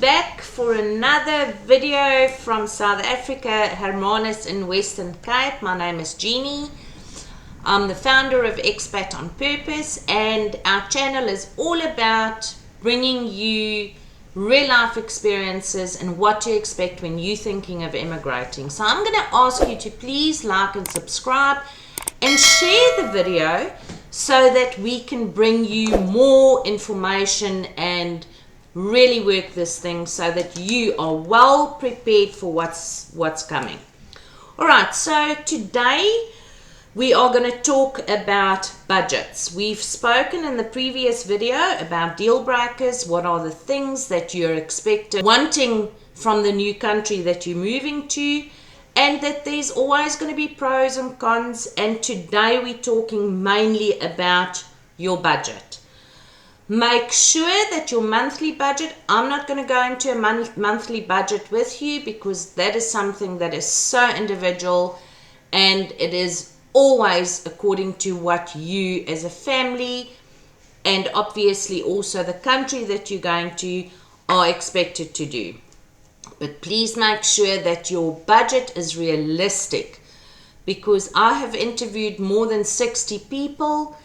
back for another video from South Africa, Hermanus in Western Cape. My name is Genie. I'm the founder of Expat on Purpose, and our channel is all about bringing you real life experiences and what to expect when you're thinking of immigrating. So I'm going to ask you to please like and subscribe and share the video so that we can bring you more information and really work this thing so that you are well prepared for what's coming. All right, so today we are going to talk about budgets. We've spoken in the previous video about deal breakers. What are the things that you're expected wanting from the new country that you're moving to, and that there's always going to be pros and cons. And today we're talking mainly about your budget. Make sure that your monthly budget, I'm not going to go into a monthly budget with you because that is something that is so individual, and it is always according to what you as a family and obviously also the country that you're going to are expected to do. But please make sure that your budget is realistic, because I have interviewed more than 60 people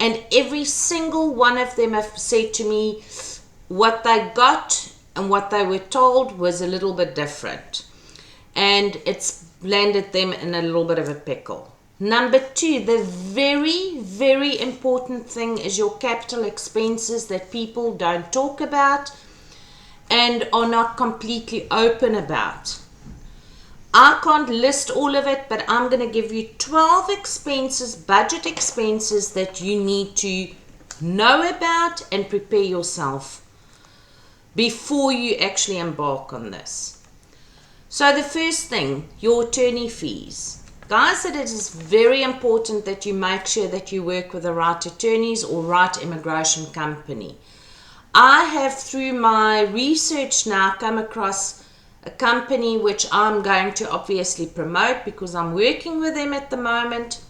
and every single one of them have said to me what they got and what they were told was a little bit different, and it's landed them in a little bit of a pickle. Number two, the very, very important thing is your capital expenses that people don't talk about and are not completely open about. I can't list all of it, but I'm going to give you 12 expenses, budget expenses that you need to know about and prepare yourself before you actually embark on this. So the first thing, your attorney fees. Guys, it is very important that you make sure that you work with the right attorneys or right immigration company. I have, through my research now, come across a company which I'm going to obviously promote because I'm working with them at the moment,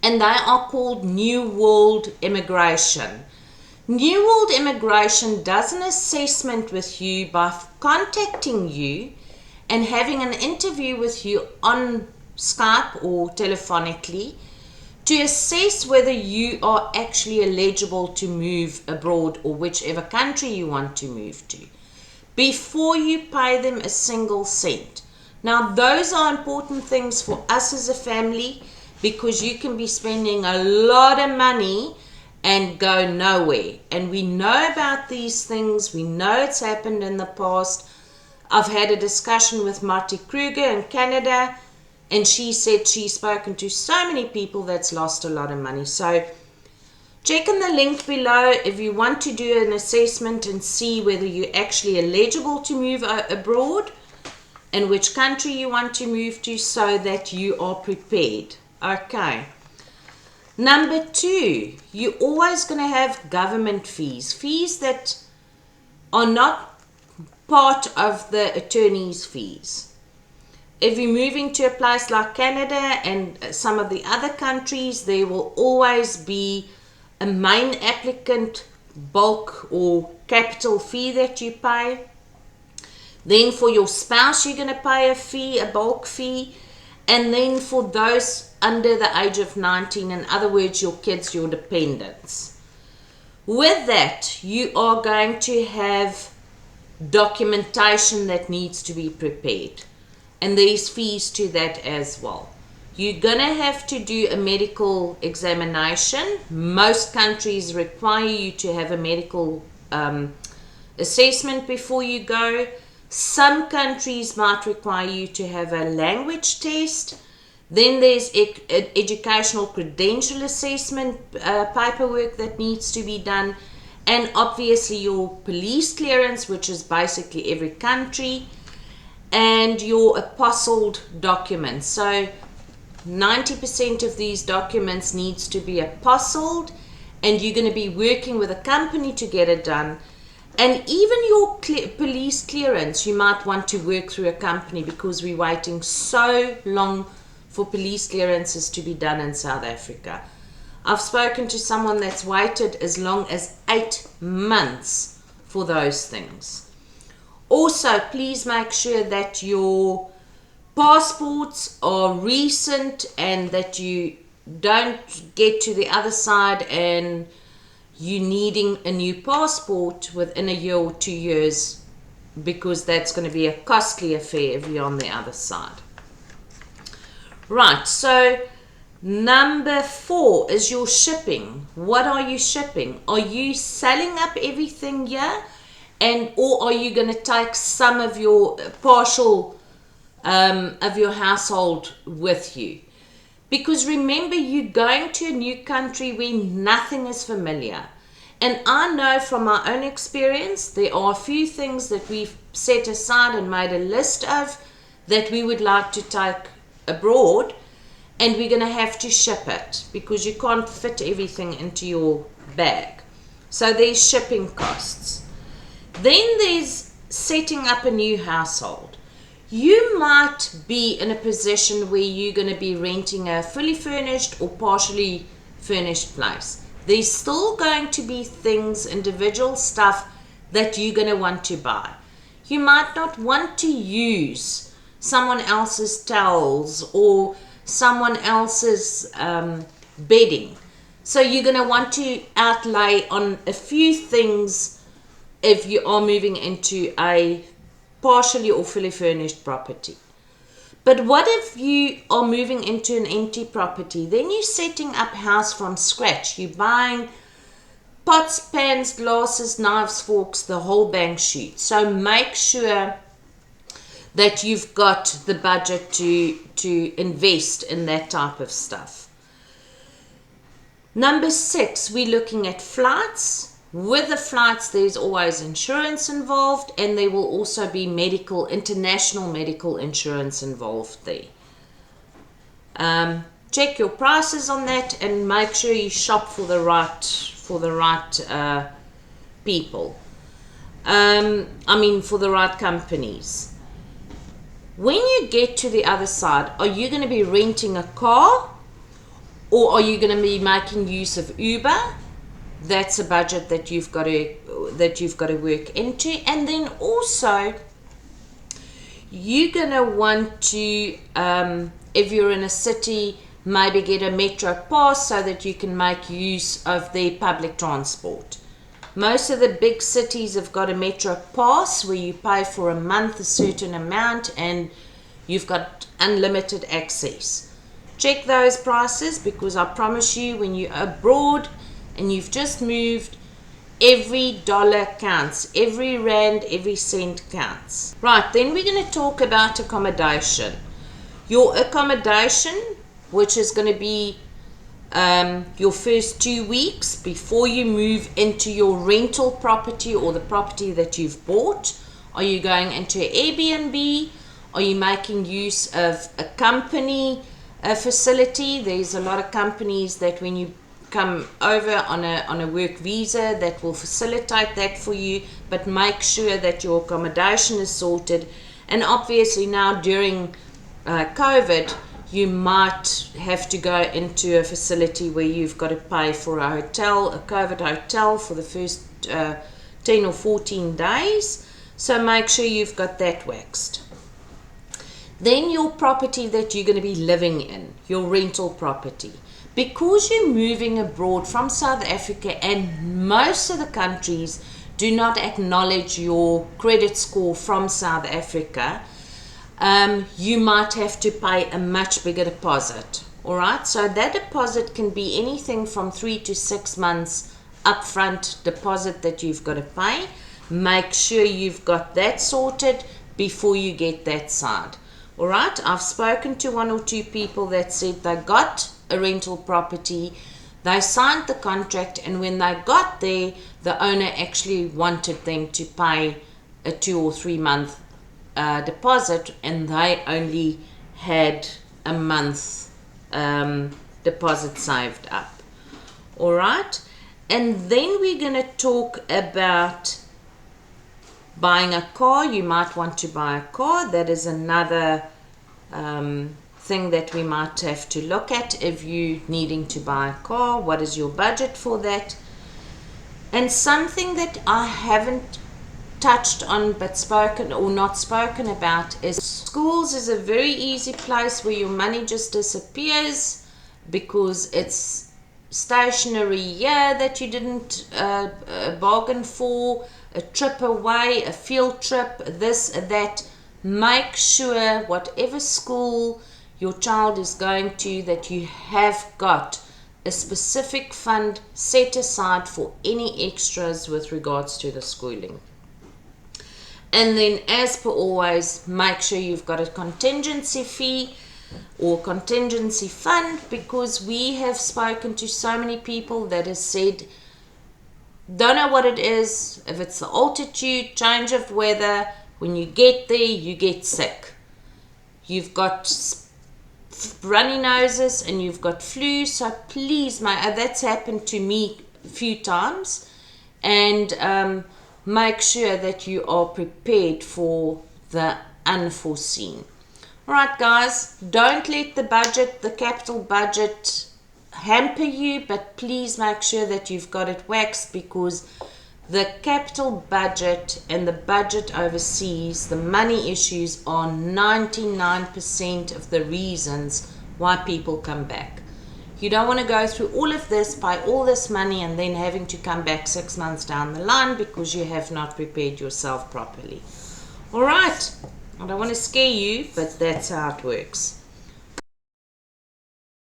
and they are called New World Immigration. New World Immigration does an assessment with you by contacting you and having an interview with you on Skype or telephonically to assess whether you are actually eligible to move abroad or whichever country you want to move to, before you pay them a single cent. Now, those are important things for us as a family, because you can be spending a lot of money and go nowhere. And we know about these things. We know it's happened in the past. I've had a discussion with Marty Kruger in Canada, and she said she's spoken to so many people that's lost a lot of money. So check in the link below if you want to do an assessment and see whether you're actually eligible to move abroad and which country you want to move to, so that you are prepared. Okay. Number two, you're always going to have government fees. Fees that are not part of the attorney's fees. If you're moving to a place like Canada and some of the other countries, there will always be a main applicant bulk or capital fee that you pay. Then for your spouse, you're going to pay a fee, a bulk fee. And then for those under the age of 19, in other words, your kids, your dependents. With that, you are going to have documentation that needs to be prepared. And there's fees to that as well. You're going to have to do a medical examination. Most countries require you to have a medical assessment before you go. Some countries might require you to have a language test. Then there's educational credential assessment paperwork that needs to be done. And obviously your police clearance, which is basically every country, and your apostilled documents. So 90% of these documents needs to be apostilled, and you're going to be working with a company to get it done. And even your police clearance, you might want to work through a company, because we're waiting so long for police clearances to be done in South Africa. I've spoken to someone that's waited as long as 8 months for those things. Also, please make sure that your passports are recent and that you don't get to the other side and you needing a new passport within a year or 2 years, because that's going to be a costly affair if you're on the other side. Right, so number 4 is your shipping. What are you shipping? Are you selling up everything here, or are you going to take some of your partial of your household with you? Because remember, you're going to a new country where nothing is familiar. And I know from my own experience, there are a few things that we've set aside and made a list of that we would like to take abroad, and we're going to have to ship it because you can't fit everything into your bag. So there's shipping costs. Then there's setting up a new household. You might be in a position where you're going to be renting a fully furnished or partially furnished place. There's still going to be things, individual stuff that you're going to want to buy. You might not want to use someone else's towels or someone else's bedding. So you're going to want to outlay on a few things if you are moving into a partially or fully furnished property. But what if you are moving into an empty property? Then you're setting up house from scratch. You're buying pots, pans, glasses, knives, forks, the whole bang sheet. So make sure that you've got the budget to invest in that type of stuff. Number 6, we're looking at flights. With the flights, there's always insurance involved, and there will also be international medical insurance involved there. Check your prices on that and make sure you shop for the right people. For the right companies. When you get to the other side, are you going to be renting a car, or are you going to be making use of Uber? That's a budget that you've got to work into. And then also, you're going to want to, if you're in a city, maybe get a metro pass so that you can make use of their public transport. Most of the big cities have got a metro pass where you pay for a month a certain amount and you've got unlimited access. Check those prices, because I promise you, when you're abroad and you've just moved, every dollar counts. Every rand, every cent counts. Right, then we're going to talk about accommodation. Your accommodation, which is going to be your first 2 weeks before you move into your rental property or the property that you've bought. Are you going into an Airbnb? Are you making use of a company facility? There's a lot of companies that when you come over on a work visa that will facilitate that for you, but make sure that your accommodation is sorted. And obviously now during COVID, you might have to go into a facility where you've got to pay for a hotel, a COVID hotel, for the first 10 or 14 days. So make sure you've got that waxed. Then your property that you're going to be living in, your rental property. Because you're moving abroad from South Africa, and most of the countries do not acknowledge your credit score from South Africa, you might have to pay a much bigger deposit. All right, so that deposit can be anything from 3 to 6 months upfront deposit that you've got to pay. Make sure you've got that sorted before you get that side. All right, I've spoken to 1 or 2 people that said they got a rental property, they signed the contract, and when they got there, the owner actually wanted them to pay a 2 or 3 month deposit, and they only had a month deposit saved up. All right, and then we're going to talk about buying a car. You might want to buy a car. That is another thing that we might have to look at. If you're needing to buy a car, what is your budget for that? And something that I haven't touched on but spoken or not spoken about is schools is a very easy place where your money just disappears because it's stationery here that you didn't bargain for, a trip away, a field trip, this, that. Make sure whatever school your child is going to, that you have got a specific fund set aside for any extras with regards to the schooling. And then, as per always, make sure you've got a contingency fee or contingency fund, because we have spoken to so many people that have said, don't know what it is, if it's the altitude, change of weather, when you get there, you get sick. You've got runny noses and you've got flu, so please, that's happened to me a few times, and make sure that you are prepared for the unforeseen. Alright guys, don't let the capital budget hamper you, but please make sure that you've got it waxed, because the capital budget and the budget overseas, the money issues, are 99% of the reasons why people come back. You don't want to go through all of this, buy all this money, and then having to come back 6 months down the line because you have not prepared yourself properly. Alright, I don't want to scare you, but that's how it works.